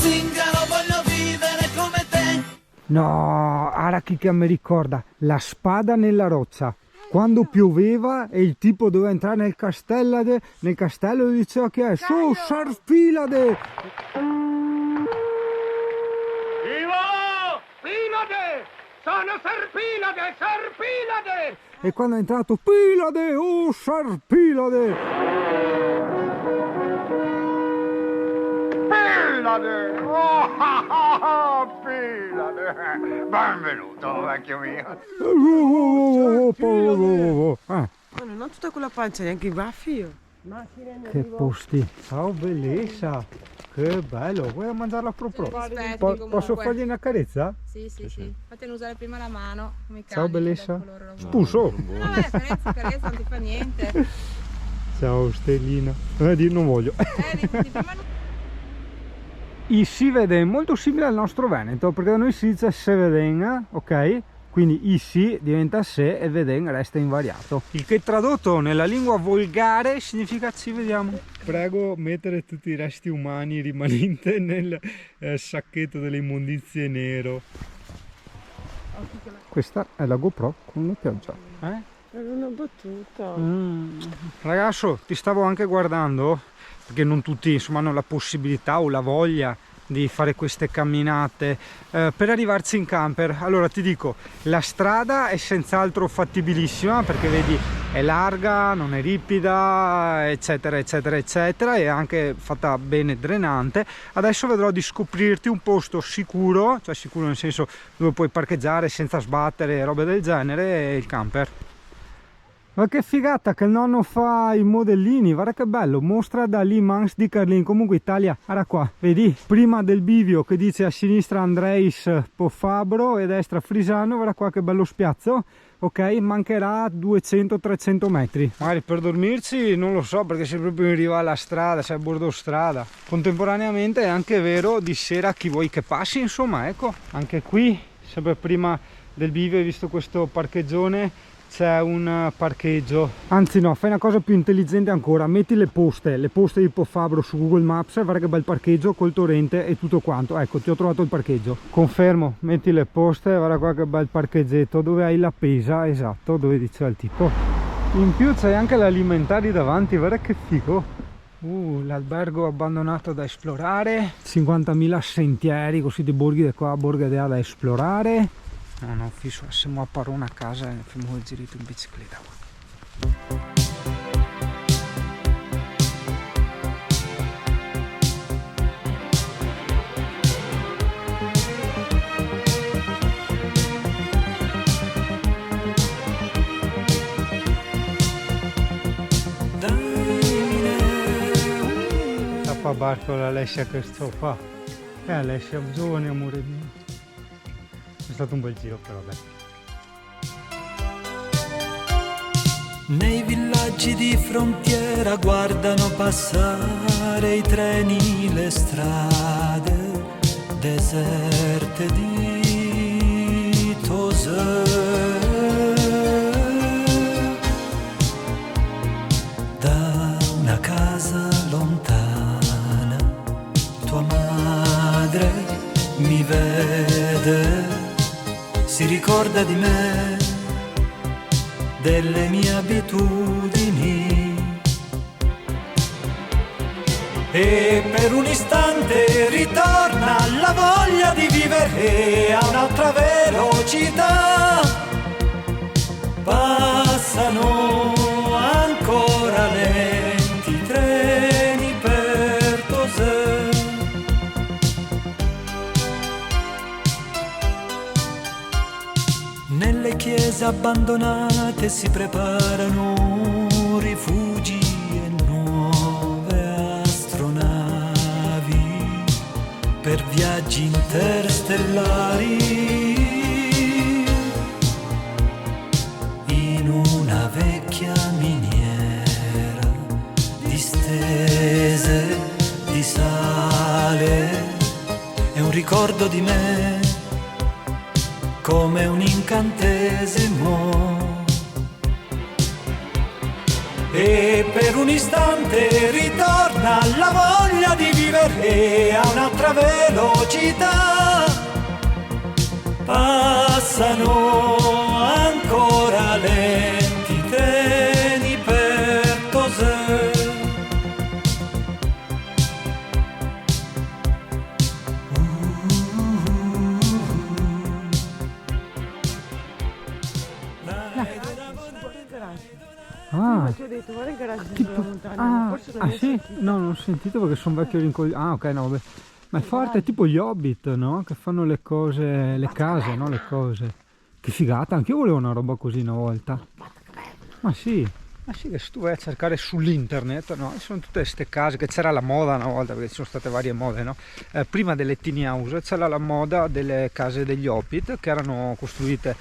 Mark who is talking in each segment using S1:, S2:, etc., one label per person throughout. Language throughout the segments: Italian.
S1: zingaro, voglio vivere come te.
S2: No, Araki che mi ricorda la spada nella roccia. Quando pioveva e il tipo doveva entrare nel castello e diceva che è su Sarpilade.
S3: Vivo! Pilade! Sono Sarpilade! Sarpilade!
S2: E quando è entrato Pilade, oh Sarpilade.
S3: Pilade! Oh, Pilade! Benvenuto, vecchio mio!
S2: Ah,
S4: Ma non ho tutta quella pancia, neanche i baffi io.
S2: che posti. Ciao bellezza. Che bello, vuoi mangiarla proprio? Posso fargli una carezza?
S5: Sì. Fatene usare prima la mano. Come cani,
S2: Ciao bellezza.
S5: dopo loro lo-
S2: Spuso.
S5: Vabbè, carezza, non ti fa niente.
S2: Ciao Stellina. Non voglio.
S5: Di prima non-
S2: Il Siveden è molto simile al nostro Veneto, perché da noi si dice Seveden, ok? Quindi il si diventa se e veden resta invariato. Il che tradotto nella lingua volgare significa ci vediamo. Prego mettere tutti i resti umani rimanenti nel sacchetto delle immondizie nero. Questa è la GoPro con la pioggia.
S4: È una battuta.
S2: Ragazzo, ti stavo anche guardando, perché non tutti insomma hanno la possibilità o la voglia di fare queste camminate per arrivarci in camper. Allora ti dico, la strada è senz'altro fattibilissima, perché vedi è larga, non è ripida, eccetera eccetera eccetera, è anche fatta bene drenante. Adesso vedrò di scoprirti un posto sicuro, cioè sicuro nel senso dove puoi parcheggiare senza sbattere e robe del genere, e il camper. Ma che figata che il nonno fa i modellini, guarda che bello, mostra da lì Mans di Carlin. Comunque Italia, guarda qua, vedi, prima del bivio che dice a sinistra Andreis Pofabro e a destra Frisano, guarda qua che bello spiazzo. Ok, mancherà 200-300 metri. Magari per dormirci non lo so, perché sei proprio in riva alla strada, sei a bordo strada. Contemporaneamente è anche vero di sera chi vuoi che passi, insomma, ecco. Anche qui, sempre prima del bivio, hai visto questo parcheggione, c'è un parcheggio. Anzi no, fai una cosa più intelligente ancora, metti le poste di Pofabro su Google Maps e guarda che bel parcheggio col torrente e tutto quanto. Ecco, ti ho trovato il parcheggio, confermo. Metti le poste, guarda qua che bel parcheggetto dove hai la pesa, esatto, dove diceva il tipo. In più c'hai anche l'alimentari davanti, guarda che figo. L'albergo abbandonato da esplorare, 50.000 sentieri così di borghi di qua, borghi da esplorare. No, fisso, siamo a Parona a casa e facciamo il girito in bicicletta. Tappa barco l'Alessia che sto qua. Alessia, giovane amore mio. È stato un bel giro, però vabbè.
S6: Nei villaggi di frontiera guardano passare i treni, le strade deserte di Tosè. Da una casa lontana tua madre mi vede, si ricorda di me, delle mie abitudini, e per un istante ritorna la voglia di vivere a un'altra velocità. Passano ancora lenti i treni per Tosè. Nelle chiese abbandonate si preparano rifugi e nuove astronavi per viaggi interstellari. In una vecchia miniera distese di sale è un ricordo di me, come un incantesimo, e per un istante ritorna la voglia di vivere a un'altra velocità. Passano ancora lenti treni per Tosè.
S2: Ah,
S4: Ti ho detto, guarda il garage
S2: tipo-
S4: sulla montagna, forse non hai
S2: sì?
S4: sentito.
S2: No, non ho sentito perché sono vecchio rincoglionito. Ah, ok, no, vabbè. Ma è forte, è tipo gli Hobbit, no? Che fanno le cose, le case, no? Le cose. Che figata, anch'io volevo una roba così una volta. Ma sì, che se tu vai a cercare sull'internet, no? Ci sono tutte queste case, che c'era la moda una volta, perché ci sono state varie mode, no? Prima delle tiny house c'era la moda delle case degli Hobbit, che erano costruite,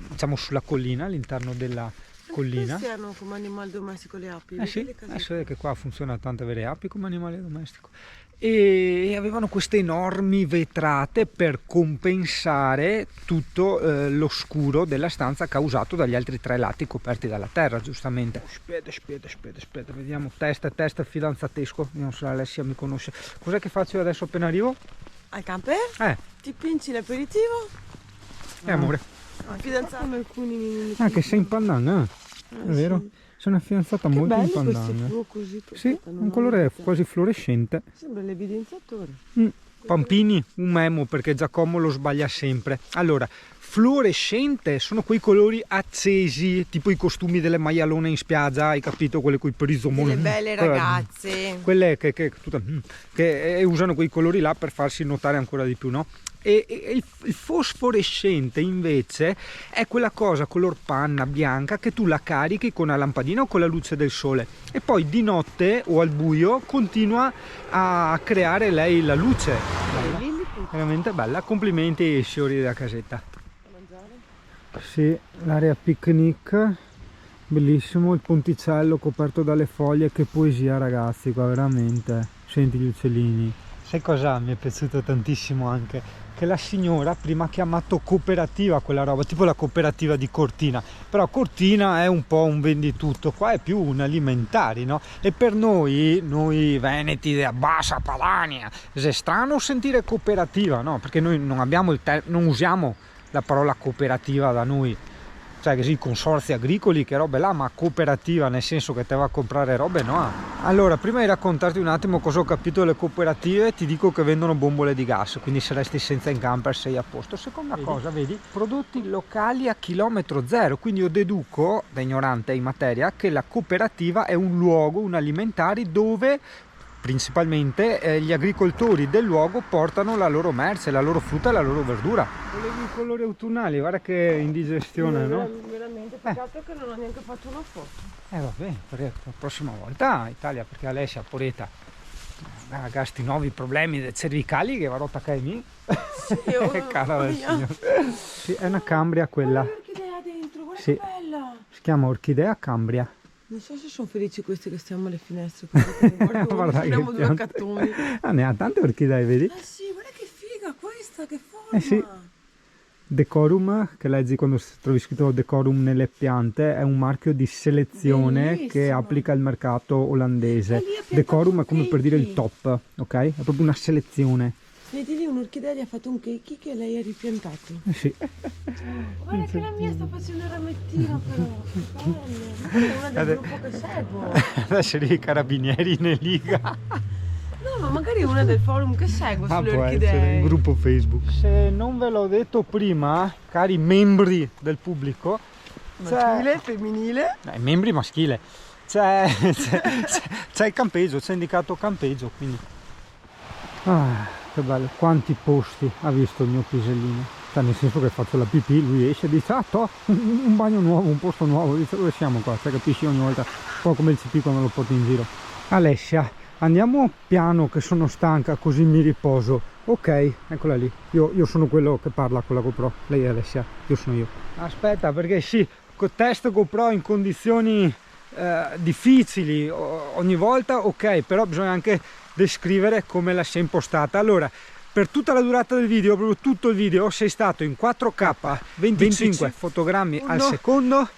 S2: diciamo, sulla collina, all'interno della collina.
S4: Questi hanno come animale domestico le api.
S2: Eh sì,
S4: vedi le case
S2: adesso vedi che qua funziona tanto avere api come animale domestico. E avevano queste enormi vetrate per compensare tutto lo scuro della stanza causato dagli altri 3 lati coperti dalla terra, giustamente. Aspetta, vediamo, test fidanzatesco, vediamo se Alessia mi conosce. Cos'è che faccio io adesso appena arrivo?
S4: Al camper? Ti pinci l'aperitivo?
S2: Amore.
S4: Fidanzato? Alcuni...
S2: Ah, che sei in pandan, è vero?
S4: sì.
S2: Sei una fidanzata
S4: Che
S2: molto in
S4: belli questi
S2: pandan.
S4: fluo così.
S2: Sì,
S4: non
S2: un
S4: ho
S2: colore
S4: vista.
S2: quasi fluorescente.
S4: Sembra l'evidenziatore.
S2: Pampini, un memo perché Giacomo lo sbaglia sempre. Allora, fluorescente sono quei colori accesi, tipo i costumi delle maialone in spiaggia, hai capito? Quelle coi prisomoni.
S4: Delle belle ragazze.
S2: Quelle che usano quei colori là per farsi notare ancora di più, no? E il fosforescente invece è quella cosa color panna bianca che tu la carichi con una lampadina o con la luce del sole e poi di notte o al buio continua a creare lei la luce. Bella. Veramente bella, complimenti signori della casetta. Sì, l'area picnic, bellissimo, il ponticello coperto dalle foglie, che poesia ragazzi qua, veramente. Senti gli uccellini. Sai cosa mi è piaciuto tantissimo anche? Che la signora prima ha chiamato cooperativa quella roba, tipo la cooperativa di Cortina, però Cortina è un po' un venditutto, qua è più un alimentari, no? E per noi veneti della Bassa Padania, è strano sentire cooperativa, no? Perché noi non abbiamo non usiamo la parola cooperativa da noi, cioè che sì, consorzi agricoli, che robe là, ma cooperativa nel senso che te va a comprare robe, no? Allora, prima di raccontarti un attimo cosa ho capito delle cooperative, ti dico che vendono bombole di gas, quindi se resti senza in camper sei a posto. Seconda cosa, vedi, prodotti locali a chilometro zero, quindi io deduco, da ignorante in materia, che la cooperativa è un luogo, un alimentari dove principalmente gli agricoltori del luogo portano la loro merce, la loro frutta e la loro verdura. Volevi i colori autunnali, guarda che indigestione, no?
S4: Veramente, peccato che non ho neanche fatto una foto.
S2: Vabbè, perché la prossima volta Italia, perché Alessia poreta ha sti nuovi problemi cervicali che va rotta che mi. Cara del signore. Sì, è una cambria quella.
S4: Guarda l'orchidea dentro, guarda
S2: Sì.
S4: che bella.
S2: Si chiama orchidea cambria.
S4: Non so se sono felici questi che stiamo alle finestre, perché
S2: Guarda che
S4: abbiamo due
S2: pianta.
S4: accattoni.
S2: Ne ha tante orchidee, vedi?
S4: Sì, guarda che figa questa, che forma.
S2: Sì. Decorum, che leggi quando trovi scritto Decorum nelle piante, è un marchio di selezione
S4: Bellissima.
S2: che applica il mercato olandese.
S4: E lì ha piantato
S2: Decorum è come per dire il
S4: cake.
S2: top, ok? È proprio una selezione.
S4: Vedi lì un'orchidea gli ha fatto un cake che lei ha ripiantato.
S2: Sì.
S4: Guarda che la mia sta facendo il ramettino però. Bello. È una del gruppo che seguo.
S2: Adesso i carabinieri ne liga.
S4: No, ma magari è una del forum che seguo sulle
S2: Può
S4: orchidee.
S2: essere un gruppo Facebook. Se non ve l'ho detto prima, cari membri del pubblico,
S4: Maschile, femminile.
S2: membri maschile, c'è il campeggio, c'è indicato campeggio, quindi che bello, quanti posti ha visto il mio pisellino, cioè nel senso che faccio la pipì, lui esce e dice un bagno nuovo, un posto nuovo, dice dove siamo qua, cioè capisci ogni volta, un po' come il CP quando lo porti in giro. Alessia, andiamo piano che sono stanca così mi riposo. Ok, eccola lì, io sono quello che parla con la GoPro, lei è Alessia, io sono io. Aspetta, perché sì, con test GoPro in condizioni difficili ogni volta, ok, però bisogna anche descrivere come la si è impostata. Allora, per tutta la durata del video, proprio tutto il video, sei stato in 4K 25 fotogrammi al secondo,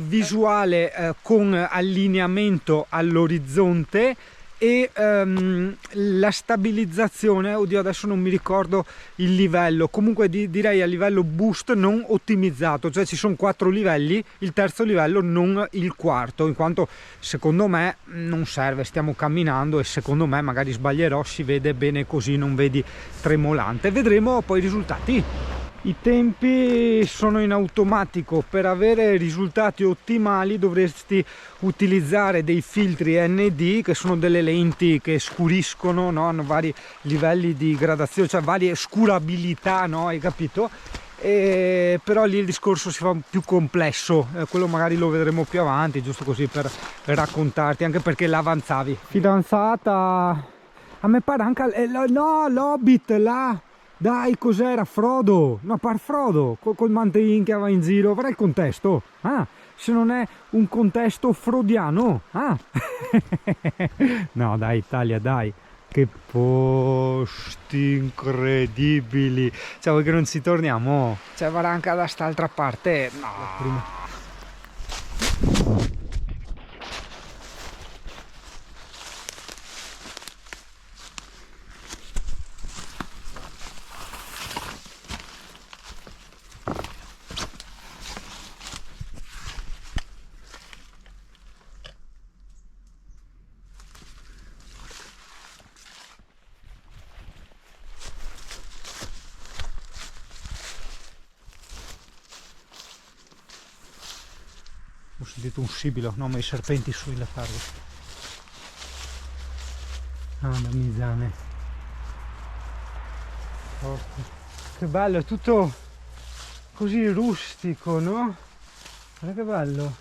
S2: visuale con allineamento all'orizzonte e la stabilizzazione, oddio adesso non mi ricordo il livello, comunque direi a livello boost non ottimizzato, cioè ci sono 4 livelli, il terzo livello non il quarto, in quanto secondo me non serve, stiamo camminando e secondo me, magari sbaglierò, si vede bene così, non vedi tremolante. Vedremo poi i risultati. I tempi sono in automatico, per avere risultati ottimali dovresti utilizzare dei filtri ND, che sono delle lenti che scuriscono, no? Hanno vari livelli di gradazione, cioè varie scurabilità, no? Hai capito? Però lì il discorso si fa più complesso, quello magari lo vedremo più avanti, giusto così per raccontarti, anche perché l'avanzavi. Fidanzata, a me pare anche no, l'Hobbit là. Dai, cos'era? Frodo? No, par Frodo, col mantelin che va in giro. Avrà il contesto? Ah, se non è un contesto frodiano? Ah! No, dai, Italia, dai. Che posti incredibili. Cioè, vuoi che non ci torniamo? Cioè, va anche da st'altra parte? No. Prima. Ho sentito un sibilo, no, ma i serpenti sui leopardi. Ah, da Misane. Forte. Che bello, è tutto così rustico, no? Guarda che bello.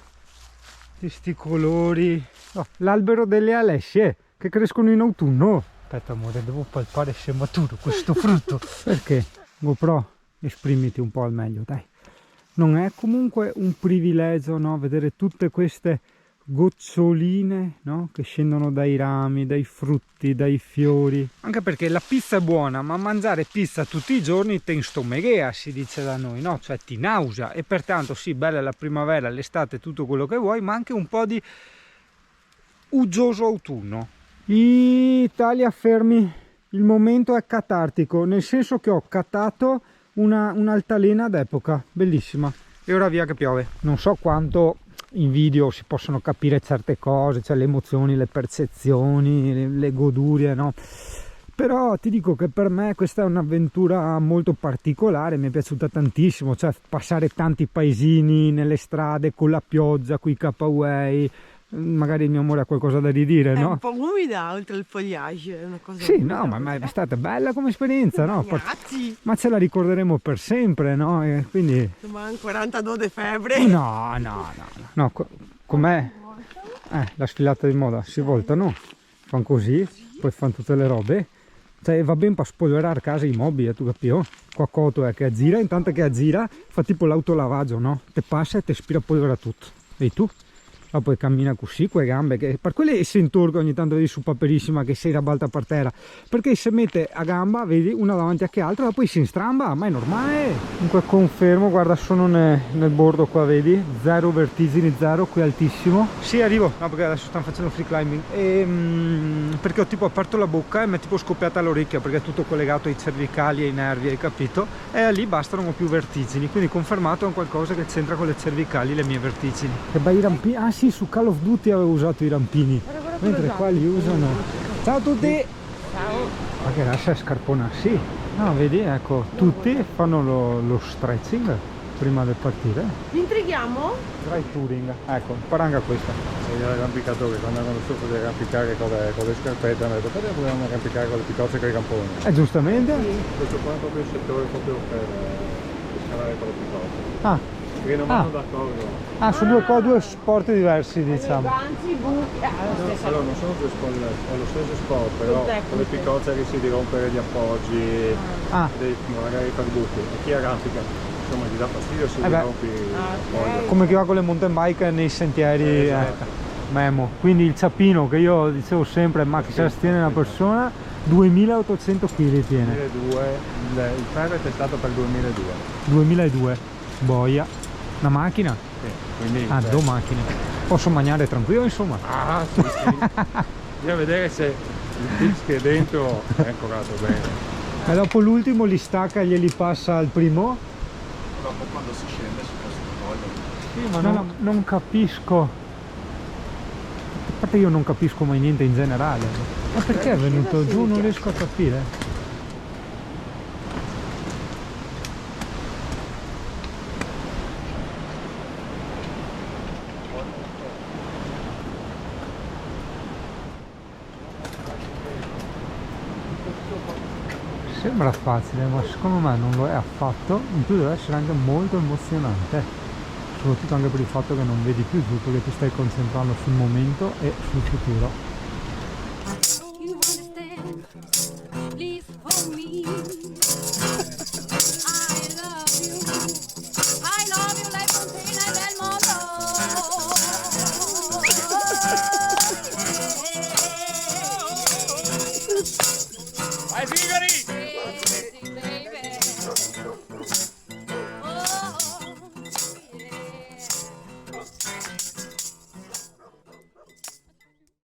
S2: Questi colori. Oh, l'albero delle alessie che crescono in autunno. Aspetta amore, devo palpare se è maturo questo frutto. Perché? GoPro, esprimiti un po' al meglio, dai. Non è comunque un privilegio, no? Vedere tutte queste goccioline, no? Che scendono dai rami, dai frutti, dai fiori. Anche perché la pizza è buona, ma mangiare pizza tutti i giorni te stomaghea, si dice da noi, no? Cioè ti nausea, e pertanto sì, bella la primavera, l'estate, tutto quello che vuoi, ma anche un po' di uggioso autunno. Italia, fermi, il momento è catartico, nel senso che ho catato un'altalena d'epoca, bellissima, e ora via che piove. Non so quanto in video si possono capire certe cose, cioè le emozioni, le percezioni, le godurie, no? Però ti dico che per me questa è un'avventura molto particolare, mi è piaciuta tantissimo, cioè passare tanti paesini nelle strade con la pioggia, qui K-Way. Magari il mio amore ha qualcosa da ridire, no?
S4: È un po' umida oltre il fogliage, è una cosa.
S2: Sì, no, ma è stata bella come esperienza, no? Ma ce la ricorderemo per sempre, no? E quindi.
S4: Ma 42 di febbre.
S2: No, com'è? La sfilata di moda, si voltano, fanno così, poi fanno tutte le robe. Cioè va bene per spoilerare casa i mobili, tu capisci? Qua coto è che aggira, intanto che aggira fa tipo l'autolavaggio, no? Te passa e te spira polvere tutto. Vedi tu? Ma poi cammina così con le gambe, che per quelle si intorga ogni tanto, vedi su Paperissima che si rabalta per terra, perché si mette a gamba, vedi, una davanti a che altra, e poi si instramba, ma è normale. Comunque confermo, guarda, sono nel bordo qua, vedi, zero vertigini, zero, qui altissimo. Sì, arrivo, no, perché adesso stanno facendo free climbing, perché ho tipo aperto la bocca e mi è tipo scoppiata l'orecchia, perché è tutto collegato ai cervicali e ai nervi, hai capito? E lì basta, non ho più vertigini, quindi confermato è un qualcosa che c'entra con le cervicali, le mie vertigini. Che bei rampini, ah sì, su Call of Duty avevo usato i rampini, mentre qua li usano. Ciao a tutti! Ciao! Ma che lascia scarpona, sì. No, vedi, ecco, tutti fanno lo stretching prima di partire.
S4: Intrighiamo?
S2: Dry touring, ecco, paranga questa.
S7: E gli arrampicatore, quando hanno sopra di arrampicare con le scarpette, hanno detto perché dobbiamo arrampicare con le picozze e con i camponi?
S2: Giustamente.
S7: Sì. Questo qua è proprio il settore proprio per scalare con le picozze. Perché non vanno d'accordo.
S2: Sono due sport diversi, diciamo.
S7: Allora non sono due sport, è lo stesso sport, però con le picozze rischi di rompere gli appoggi, magari per buchi. E chi arrampica, insomma, gli dà fastidio se gli rompi l'appoggio.
S2: Come chi va con le mountain bike nei sentieri, Memo. Quindi il ciappino, che io dicevo sempre, ma che se la stiene una persona, 2800 kg tiene.
S7: 2002, il ferro è testato per 2002.
S2: 2002, boia. Una macchina?
S7: Sì, quindi,
S2: Ah, due macchine. Posso mangiare tranquillo, insomma?
S7: Ah, sì, sì. Bisogna vedere se il pix che è dentro è ancorato bene.
S2: E dopo l'ultimo li stacca e glieli passa al primo?
S8: Dopo quando si scende si possono togliere.
S2: Sì, ma non capisco. A parte io non capisco mai niente in generale. Ma perché è venuto giù? Non riesco a capire. Sembra facile, ma secondo me non lo è affatto, in più deve essere anche molto emozionante, soprattutto anche per il fatto che non vedi più giù, perché ti stai concentrando sul momento e sul futuro.
S9: You understand, please for me.